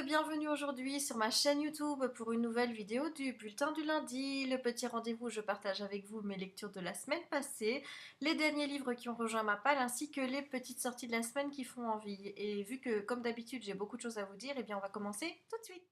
bienvenue aujourd'hui sur ma chaîne YouTube pour une nouvelle vidéo du bulletin du lundi, le petit rendez-vous où je partage avec vous mes lectures de la semaine passée, les derniers livres qui ont rejoint ma palle ainsi que les petites sorties de la semaine qui font envie. Et vu que comme d'habitude j'ai beaucoup de choses à vous dire, eh bien on va commencer tout de suite.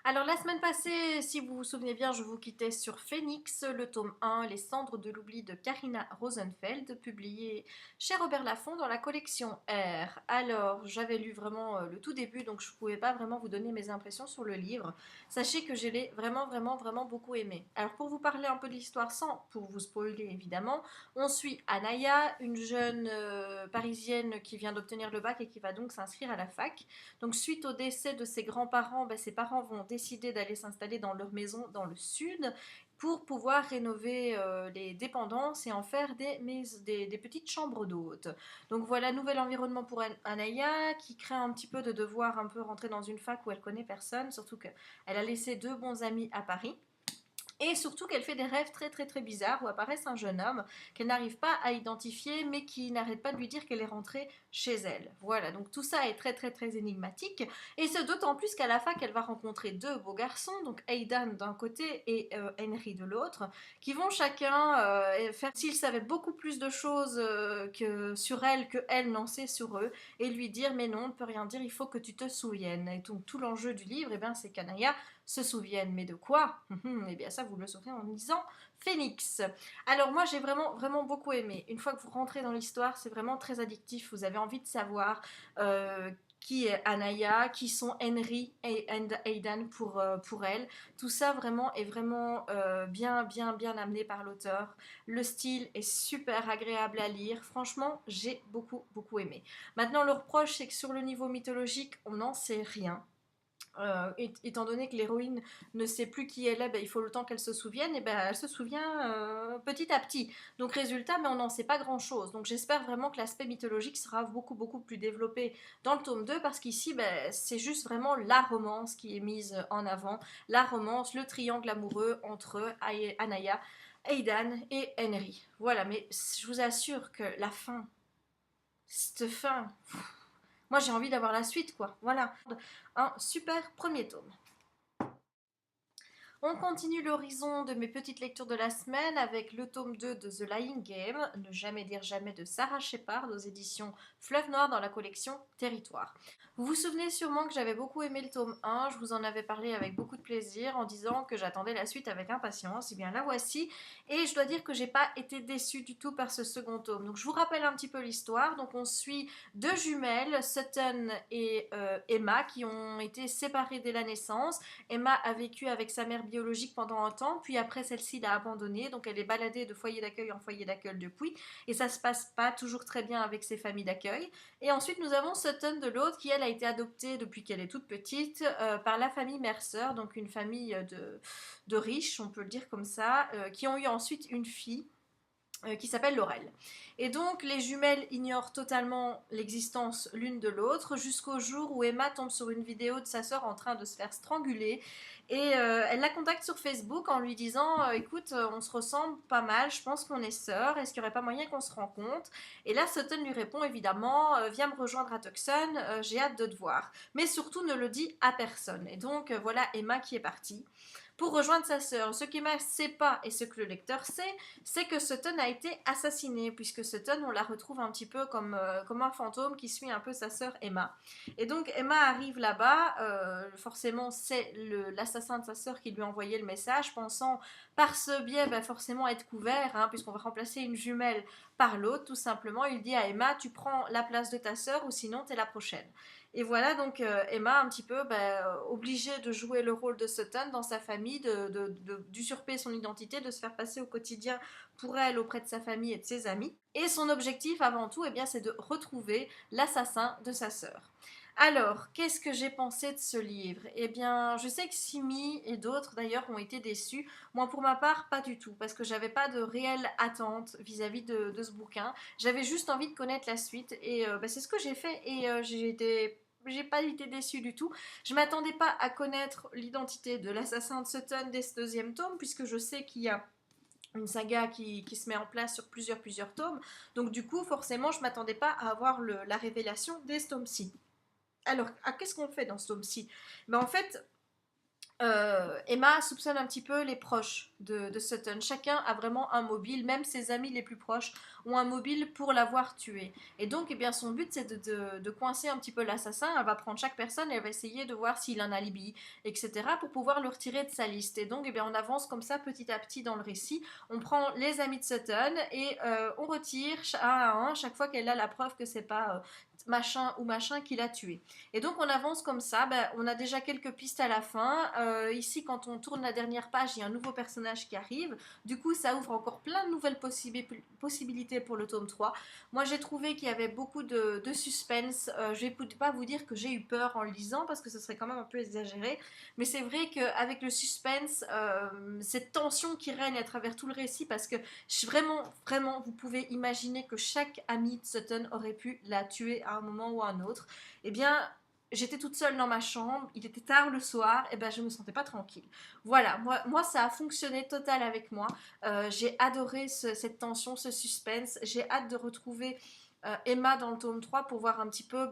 Alors la semaine passée, si vous vous souvenez bien, je vous quittais sur Phoenix, le tome 1, Les cendres de l'oubli de Karina Rosenfeld, publié chez Robert Laffont dans la collection R. Alors j'avais lu vraiment le tout début, donc je ne pouvais pas vraiment vous donner mes impressions sur le livre. Sachez que je l'ai vraiment beaucoup aimé. Alors pour vous parler un peu de l'histoire sans pour vous spoiler évidemment, on suit Anaya, une jeune parisienne qui vient d'obtenir le bac et qui va donc s'inscrire à la fac. Donc suite au décès de ses grands-parents, ses parents vont décider d'aller s'installer dans leur maison dans le sud pour pouvoir rénover les dépendances et en faire des petites chambres d'hôtes. Donc voilà, nouvel environnement pour Anaya qui craint un petit peu de devoir un peu rentrer dans une fac où elle connaît personne, surtout qu'elle a laissé deux bons amis à Paris. Et surtout qu'elle fait des rêves très bizarres où apparaît un jeune homme qu'elle n'arrive pas à identifier mais qui n'arrête pas de lui dire qu'elle est rentrée chez elle. Voilà, donc tout ça est très énigmatique et c'est d'autant plus qu'à la fac elle va rencontrer deux beaux garçons, donc Aidan d'un côté et Henry de l'autre, qui vont chacun faire s'ils savaient beaucoup plus de choses sur elle que elle n'en sait sur eux et lui dire mais non, on ne peut rien dire, il faut que tu te souviennes. Et donc tout l'enjeu du livre, c'est qu'Anaya se souviennent. Mais de quoi? Eh bien ça, vous le saurez en lisant Phoenix. Alors moi, j'ai vraiment beaucoup aimé. Une fois que vous rentrez dans l'histoire, c'est vraiment très addictif. Vous avez envie de savoir qui est Anaya, qui sont Henry et Aidan pour elle. Tout ça vraiment est vraiment bien amené par l'auteur. Le style est super agréable à lire. Franchement, j'ai beaucoup aimé. Maintenant, le reproche, c'est que sur le niveau mythologique, on n'en sait rien. Étant donné que l'héroïne ne sait plus qui elle est, il faut le temps qu'elle se souvienne, et elle se souvient petit à petit. Donc résultat, on n'en sait pas grand chose. Donc j'espère vraiment que l'aspect mythologique sera beaucoup plus développé dans le tome 2, parce qu'ici c'est juste vraiment la romance qui est mise en avant, la romance, le triangle amoureux entre Anaya, Aidan et Henry. Voilà, mais je vous assure que la fin, cette fin, moi j'ai envie d'avoir la suite, quoi. Voilà, un super premier tome. On continue l'horizon de mes petites lectures de la semaine avec le tome 2 de The Lying Game, Ne jamais dire jamais de Sarah Shepard aux éditions Fleuve Noir dans la collection Territoire. Vous vous souvenez sûrement que j'avais beaucoup aimé le tome 1, je vous en avais parlé avec beaucoup de plaisir en disant que j'attendais la suite avec impatience, et bien la voici, et je dois dire que j'ai pas été déçue du tout par ce second tome. Donc je vous rappelle un petit peu l'histoire. Donc on suit deux jumelles, Sutton et Emma, qui ont été séparées dès la naissance. Emma a vécu avec sa mère biologique pendant un temps, puis après celle-ci l'a abandonnée, donc elle est baladée de foyer d'accueil en foyer d'accueil depuis, et ça se passe pas toujours très bien avec ses familles d'accueil. Et ensuite nous avons Sutton de l'autre, qui elle a été adoptée depuis qu'elle est toute petite par la famille Mercer, donc une famille de riches, on peut le dire comme ça, qui ont eu ensuite une fille qui s'appelle Laurel. Et donc les jumelles ignorent totalement l'existence l'une de l'autre jusqu'au jour où Emma tombe sur une vidéo de sa sœur en train de se faire stranguler, et elle la contacte sur Facebook en lui disant écoute, on se ressemble pas mal, je pense qu'on est sœurs, est-ce qu'il n'y aurait pas moyen qu'on se rencontre? Et là Sutton lui répond évidemment viens me rejoindre à Tucson, j'ai hâte de te voir, mais surtout ne le dis à personne. Et donc voilà Emma qui est partie pour rejoindre sa sœur. Ce qu'Emma ne sait pas et ce que le lecteur sait, c'est que Sutton a été assassiné, puisque Sutton, on la retrouve un petit peu comme un fantôme qui suit un peu sa sœur Emma. Et donc Emma arrive là-bas, forcément c'est l'assassin de sa sœur qui lui a envoyé le message, pensant par ce biais forcément être couvert, puisqu'on va remplacer une jumelle par l'autre, tout simplement. Il dit à Emma, tu prends la place de ta sœur ou sinon t'es la prochaine. Et voilà donc Emma un petit peu obligée de jouer le rôle de Sutton dans sa famille, d'usurper son identité, de se faire passer au quotidien pour elle auprès de sa famille et de ses amis. Et son objectif avant tout, c'est de retrouver l'assassin de sa sœur. Alors, qu'est-ce que j'ai pensé de ce livre? Eh bien, je sais que Simi et d'autres d'ailleurs ont été déçus. Moi, pour ma part, pas du tout, parce que j'avais pas de réelle attente vis-à-vis de ce bouquin. J'avais juste envie de connaître la suite, et c'est ce que j'ai fait, et j'ai pas été déçue du tout. Je m'attendais pas à connaître l'identité de l'assassin de Sutton dès ce deuxième tome, puisque je sais qu'il y a une saga qui se met en place sur plusieurs tomes. Donc du coup, forcément, je m'attendais pas à avoir la révélation dès ce tome-ci. Alors, qu'est-ce qu'on fait dans ce tome-ci? Ben, en fait, Emma soupçonne un petit peu les proches de Sutton. Chacun a vraiment un mobile, même ses amis les plus proches ont un mobile pour l'avoir tué. Et donc, eh bien, son but, c'est de coincer un petit peu l'assassin. Elle va prendre chaque personne et elle va essayer de voir s'il a un alibi, etc., pour pouvoir le retirer de sa liste. Et donc, eh bien, on avance comme ça petit à petit dans le récit. On prend les amis de Sutton et on retire un à un chaque fois qu'elle a la preuve que c'est pas machin ou machin qui l'a tué. Et donc on avance comme ça, ben, on a déjà quelques pistes à la fin. Ici, quand on tourne la dernière page, il y a un nouveau personnage qui arrive. Du coup, ça ouvre encore plein de nouvelles possibilités pour le tome 3. Moi, j'ai trouvé qu'il y avait beaucoup de suspense. Je ne vais pas vous dire que j'ai eu peur en le lisant, parce que ce serait quand même un peu exagéré. Mais c'est vrai qu'avec le suspense, cette tension qui règne à travers tout le récit, parce que vraiment, vraiment, vous pouvez imaginer que chaque ami de Sutton aurait pu la tuer à un moment ou à un autre. Eh bien, j'étais toute seule dans ma chambre, il était tard le soir, et ben je me sentais pas tranquille. Voilà, moi ça a fonctionné total avec moi. J'ai adoré cette tension, ce suspense. J'ai hâte de retrouver Emma dans le tome 3 pour voir un petit peu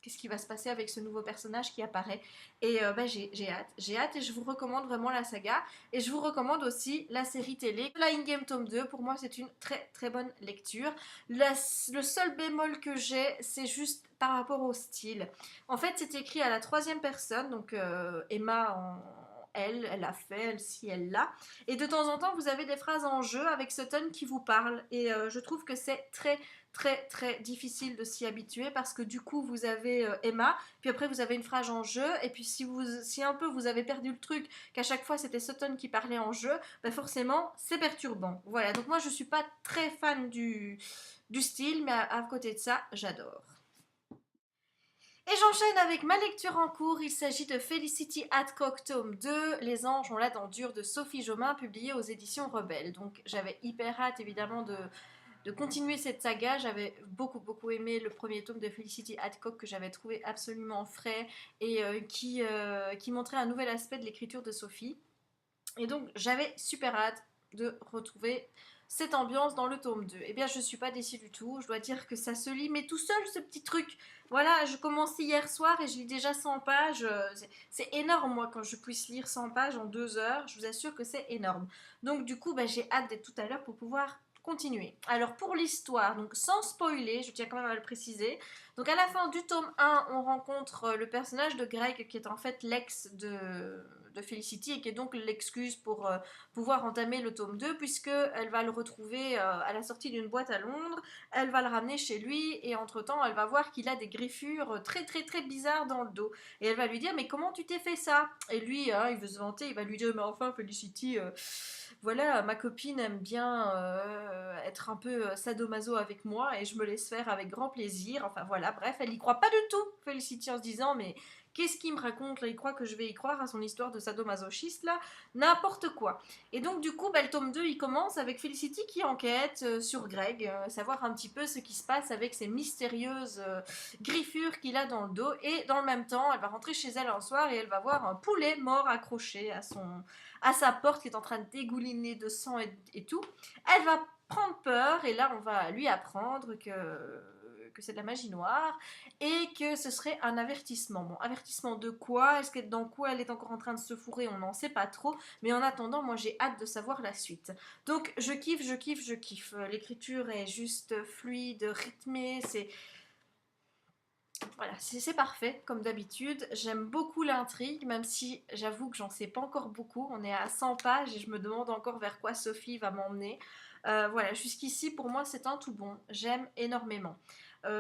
qu'est-ce qui va se passer avec ce nouveau personnage qui apparaît. Et j'ai hâte et je vous recommande vraiment la saga. Et je vous recommande aussi la série télé. Flying Game tome 2, pour moi c'est une très très bonne lecture. Le seul bémol que j'ai, c'est juste par rapport au style. En fait, c'est écrit à la troisième personne, donc Emma elle a fait, elle si, elle l'a. Et de temps en temps, vous avez des phrases en jeu avec Sutton qui vous parle. Et je trouve que c'est très très très difficile de s'y habituer parce que du coup vous avez Emma, puis après vous avez une phrase en jeu, et puis si un peu vous avez perdu le truc, qu'à chaque fois c'était Sutton qui parlait en jeu, ben forcément c'est perturbant. Voilà, donc moi je suis pas très fan du style, mais à côté de ça, j'adore. Et j'enchaîne avec ma lecture en cours. Il s'agit de Felicity Hadcock, tome 2, Les anges ont la dent dure de Sophie Jomain, publié aux éditions Rebelles. Donc j'avais hyper hâte évidemment de continuer cette saga. J'avais beaucoup beaucoup aimé le premier tome de Felicity Hadcock que j'avais trouvé absolument frais et qui montrait un nouvel aspect de l'écriture de Sophie. Et donc j'avais super hâte de retrouver cette ambiance dans le tome 2. Eh bien, je ne suis pas déçue du tout. Je dois dire que ça se lit, mais tout seul, ce petit truc. Voilà, je commençais hier soir et je lis déjà 100 pages. C'est énorme, moi, quand je puisse lire 100 pages en 2 heures. Je vous assure que c'est énorme. Donc, du coup, j'ai hâte d'être tout à l'heure pour pouvoir continuer. Alors, pour l'histoire, donc sans spoiler, je tiens quand même à le préciser. Donc, à la fin du tome 1, on rencontre le personnage de Greg, qui est en fait l'ex de Felicity et qui est donc l'excuse pour pouvoir entamer le tome 2, puisqu'elle va le retrouver à la sortie d'une boîte à Londres, elle va le ramener chez lui et entre-temps elle va voir qu'il a des griffures très très très bizarres dans le dos et elle va lui dire mais comment tu t'es fait ça? Et lui il veut se vanter, il va lui dire mais enfin Felicity, voilà, ma copine aime bien être un peu sadomaso avec moi et je me laisse faire avec grand plaisir. Enfin voilà, bref, elle y croit pas du tout, Felicity, en se disant mais qu'est-ce qu'il me raconte là? Il croit que je vais y croire à son histoire de sadomasochiste là? N'importe quoi. Et donc du coup, le tome 2, il commence avec Felicity qui enquête sur Greg, savoir un petit peu ce qui se passe avec ces mystérieuses griffures qu'il a dans le dos. Et dans le même temps, elle va rentrer chez elle un soir et elle va voir un poulet mort accroché à sa porte qui est en train de dégouliner de sang et tout. Elle va prendre peur et là, on va lui apprendre que c'est de la magie noire et que ce serait un avertissement. Bon, avertissement de quoi? Est-ce que dans quoi elle est encore en train de se fourrer? On n'en sait pas trop, mais en attendant, moi j'ai hâte de savoir la suite. Donc je kiffe, je kiffe, je kiffe. L'écriture est juste fluide, rythmée, c'est voilà, c'est parfait comme d'habitude. J'aime beaucoup l'intrigue, même si j'avoue que j'en sais pas encore beaucoup. On est à 100 pages et je me demande encore vers quoi Sophie va m'emmener. Voilà, jusqu'ici pour moi c'est un tout bon. J'aime énormément.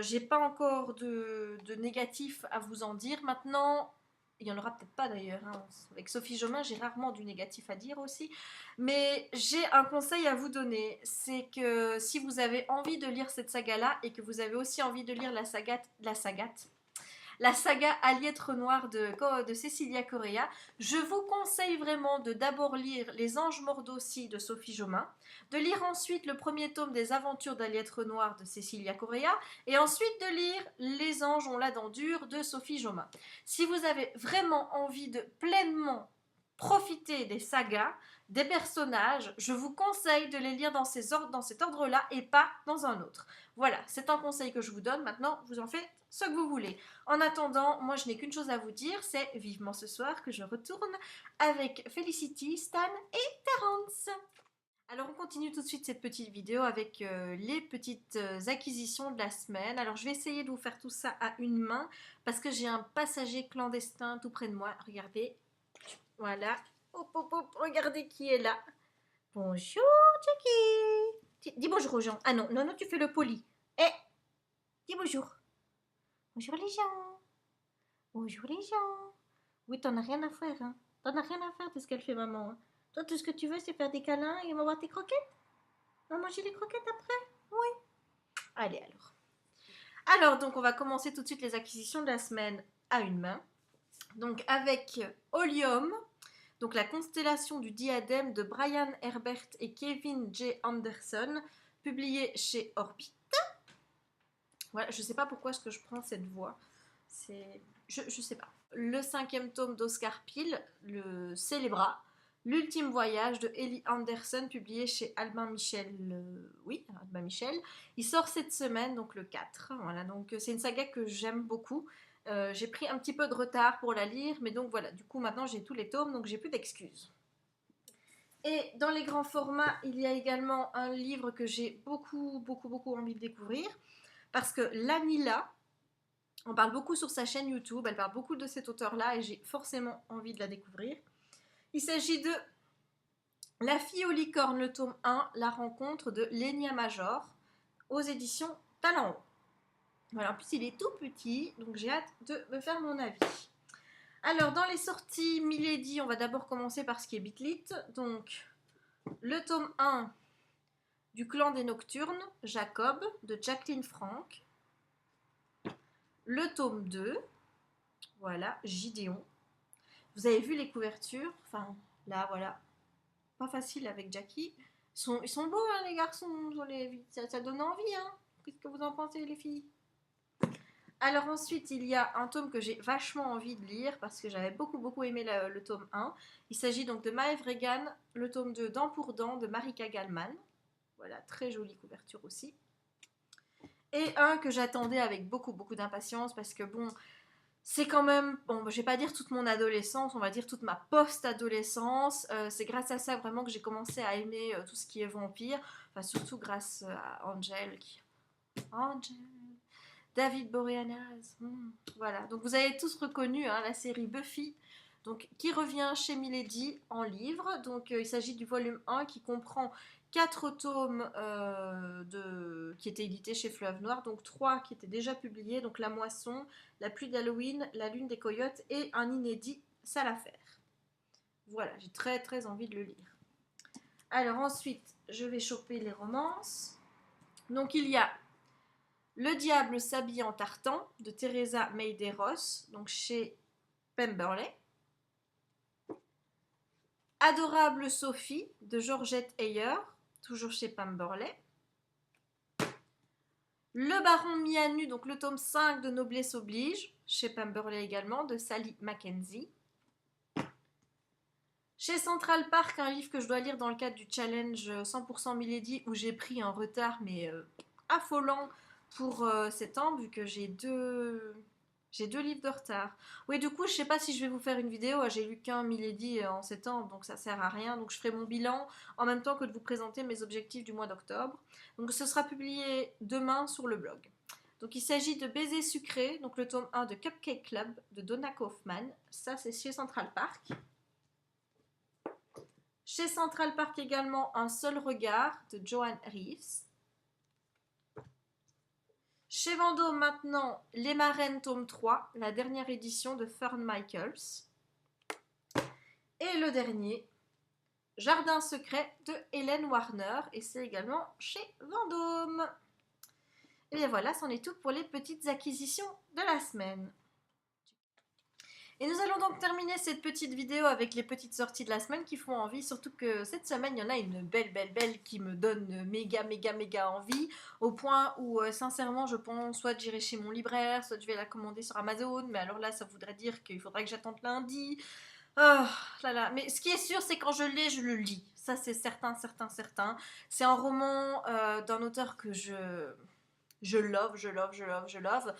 J'ai pas encore de négatif à vous en dire. Maintenant, il y en aura peut-être pas d'ailleurs, hein. Avec Sophie Jomain, j'ai rarement du négatif à dire aussi. Mais j'ai un conseil à vous donner. C'est que si vous avez envie de lire cette saga-là et que vous avez aussi envie de lire la saga À liêtre noire de Cecilia Correa, je vous conseille vraiment de d'abord lire Les Anges Mordaucy de Sophie Jomain, de lire ensuite le premier tome des Aventures d'À liêtre noire de Cecilia Correa, et ensuite de lire Les Anges ont la dent dure de Sophie Jomain. Si vous avez vraiment envie de pleinement profitez des sagas, des personnages. Je vous conseille de les lire dans cet ordre-là et pas dans un autre. Voilà, c'est un conseil que je vous donne. Maintenant, vous en faites ce que vous voulez. En attendant, moi je n'ai qu'une chose à vous dire, c'est vivement ce soir que je retourne avec Felicity, Stan et Terence. Alors on continue tout de suite cette petite vidéo avec les petites acquisitions de la semaine. Alors je vais essayer de vous faire tout ça à une main parce que j'ai un passager clandestin tout près de moi. Regardez, voilà. Hop, hop, hop, regardez qui est là. Bonjour Jackie. Dis bonjour aux gens. Ah non, non, non, tu fais le poli. Eh, dis bonjour. Bonjour les gens. Bonjour les gens. Oui, t'en as rien à faire, hein. T'en as rien à faire de ce qu'elle fait maman, hein. Toi, tout ce que tu veux, c'est faire des câlins et m'avoir tes croquettes. On va manger les croquettes après? Oui. Allez alors. Alors, donc, on va commencer tout de suite les acquisitions de la semaine à une main. Donc, avec Olium, donc la constellation du diadème de Brian Herbert et Kevin J. Anderson, publié chez Orbit. Voilà, je ne sais pas pourquoi est-ce que je prends cette voix. Je sais pas. Le 5e tome d'Oscar Peele, le Célébra. L'ultime voyage de Ellie Anderson, publié chez Albin Michel. Oui, Albin Michel. Il sort cette semaine, donc le 4. Voilà, donc c'est une saga que j'aime beaucoup. J'ai pris un petit peu de retard pour la lire, mais donc voilà, du coup maintenant j'ai tous les tomes, donc j'ai plus d'excuses. Et dans les grands formats, il y a également un livre que j'ai beaucoup envie de découvrir, parce que Lanila, on parle beaucoup sur sa chaîne YouTube, elle parle beaucoup de cet auteur-là et j'ai forcément envie de la découvrir. Il s'agit de La fille aux licornes, le tome 1, la rencontre de Lénia Major, aux éditions Talent Haut. Voilà, en plus il est tout petit, donc j'ai hâte de me faire mon avis. Alors, dans les sorties Milady, on va d'abord commencer par ce qui est Bitlit. Donc, le tome 1 du Clan des Nocturnes, Jacob, de Jacqueline Frank. Le tome 2, voilà, Gideon. Vous avez vu les couvertures? Enfin, là, voilà. Pas facile avec Jackie. Ils sont beaux, hein, les garçons. Ça donne envie, hein. Qu'est-ce que vous en pensez, les filles? Alors ensuite, il y a un tome que j'ai vachement envie de lire parce que j'avais beaucoup aimé le tome 1. Il s'agit donc de Maëv Regan, le tome 2 Dent pour Dent de Marika Gallman. Voilà, très jolie couverture aussi. Et un que j'attendais avec beaucoup d'impatience parce que bon, c'est quand même, bon, je vais pas dire toute mon adolescence, on va dire toute ma post-adolescence. C'est grâce à ça vraiment que j'ai commencé à aimer tout ce qui est vampire. Enfin, surtout grâce à Angel. Angel. David Boreanaz. Voilà, donc vous avez tous reconnu hein, la série Buffy, donc, qui revient chez Milady en livre. Donc il s'agit du volume 1 qui comprend 4 tomes qui étaient édités chez Fleuve Noir, donc 3 qui étaient déjà publiés, donc La Moisson, La pluie d'Halloween, La lune des coyotes et un inédit, Ça l'affaire. Voilà, j'ai très envie de le lire. Alors ensuite, je vais choper les romances. Donc il y a Le diable s'habille en tartan de Teresa Medeiros, donc chez Pemberley. Adorable Sophie de Georgette Heyer, toujours chez Pemberley. Le baron mis à nu, donc le tome 5 de Noblesse oblige, chez Pemberley également, de Sally Mackenzie. Chez Central Park, un livre que je dois lire dans le cadre du challenge 100% Milady, où j'ai pris un retard, mais affolant pour septembre, vu que j'ai deux livres de retard. Oui, du coup, je sais pas si je vais vous faire une vidéo. J'ai lu qu'un Milady en septembre, donc ça sert à rien. Donc je ferai mon bilan en même temps que de vous présenter mes objectifs du mois d'octobre. Donc ce sera publié demain sur le blog. Donc il s'agit de Baiser sucré, donc le tome 1 de Cupcake Club de Donna Kaufman. Ça, c'est chez Central Park. Chez Central Park également, Un seul regard de Joanne Reeves. Chez Vendôme maintenant, Les Marraines tome 3, la dernière édition de Fern Michaels. Et le dernier, Jardin secret de Hélène Warner, et c'est également chez Vendôme. Et bien voilà, c'en est tout pour les petites acquisitions de la semaine. Et nous allons donc terminer cette petite vidéo avec les petites sorties de la semaine qui font envie, surtout que cette semaine, il y en a une belle qui me donne méga envie, au point où, sincèrement, je pense soit j'irai chez mon libraire, soit je vais la commander sur Amazon, mais alors là, ça voudrait dire qu'il faudrait que j'attende lundi. Oh là là, mais ce qui est sûr, c'est quand je l'ai, je le lis. Ça, c'est certain, certain, certain. C'est un roman d'un auteur que je love, je love, je love, je love.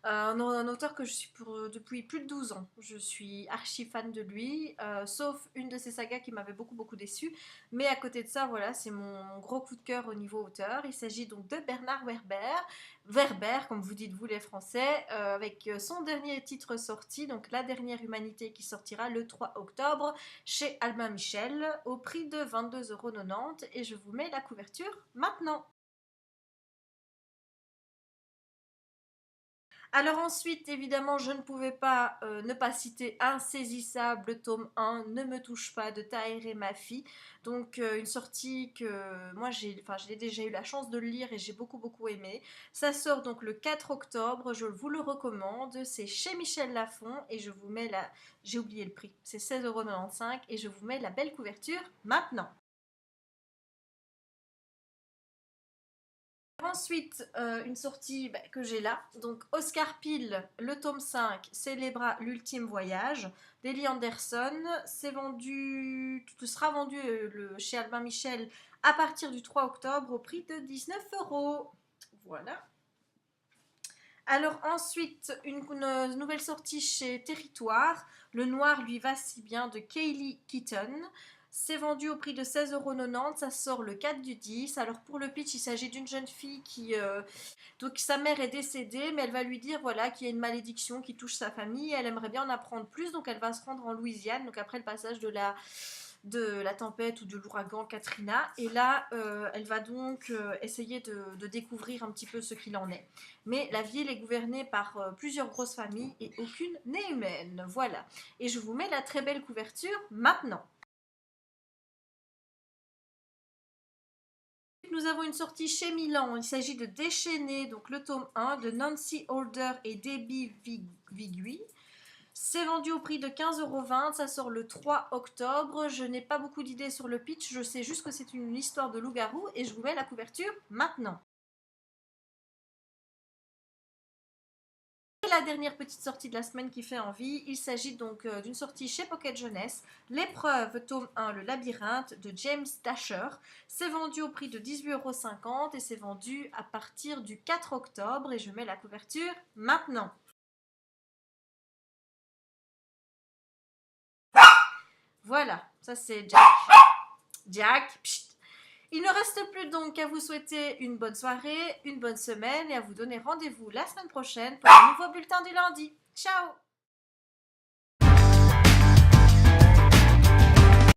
Un auteur que je suis depuis plus de 12 ans. Je suis archi fan de lui, sauf une de ses sagas qui m'avait beaucoup, beaucoup déçue. Mais à côté de ça, voilà, c'est mon gros coup de cœur au niveau auteur. Il s'agit donc de Bernard Werber, Werber, comme vous dites vous les Français, avec son dernier titre sorti, donc La Dernière Humanité, qui sortira le 3 octobre chez Albin Michel, au prix de 22,90 €. Et je vous mets la couverture maintenant. Alors ensuite, évidemment, je ne pouvais pas ne pas citer Insaisissable, le tome 1, Ne me touche pas, de Tahereh Mafi. Donc une sortie que moi j'ai déjà eu la chance de le lire et j'ai beaucoup beaucoup aimé. Ça sort donc le 4 octobre, je vous le recommande. C'est chez Michel Lafon et je vous mets la... J'ai oublié le prix, c'est 16,95 € et je vous mets la belle couverture maintenant. Ensuite, une sortie que j'ai là, donc Oscar Pyle, le tome 5, Célébra l'ultime voyage, d'Eli Anderson. C'est vendu, tout sera vendu chez Albin Michel à partir du 3 octobre au prix de 19 €. Voilà. Alors ensuite, une nouvelle sortie chez Territoire, Le Noir lui va si bien, de Kaylee Keaton. C'est vendu au prix de 16,90 €, ça sort le 4 du 10. Alors pour le pitch, il s'agit d'une jeune fille donc sa mère est décédée, mais elle va lui dire voilà qu'il y a une malédiction qui touche sa famille, elle aimerait bien en apprendre plus, donc elle va se rendre en Louisiane, donc après le passage de la tempête ou de l'ouragan Katrina. Et là, elle va donc essayer de découvrir un petit peu ce qu'il en est. Mais la ville est gouvernée par plusieurs grosses familles et aucune n'est humaine. Voilà. Et je vous mets la très belle couverture maintenant. Nous avons une sortie chez Milan. Il s'agit de Déchaîner, donc le tome 1 de Nancy Holder et Debbie Vigui. C'est vendu au prix de 15,20 €, ça sort le 3 octobre. Je n'ai pas beaucoup d'idées sur le pitch, je sais juste que c'est une histoire de loup-garou et je vous mets la couverture maintenant. Et la dernière petite sortie de la semaine qui fait envie, il s'agit donc d'une sortie chez Pocket Jeunesse, L'épreuve, tome 1, Le labyrinthe, de James Dasher. C'est vendu au prix de 18,50 € et c'est vendu à partir du 4 octobre et je mets la couverture maintenant. Voilà, ça c'est Jack. Jack, pchit. Il ne reste plus donc qu'à vous souhaiter une bonne soirée, une bonne semaine et à vous donner rendez-vous la semaine prochaine pour un nouveau bulletin du lundi. Ciao!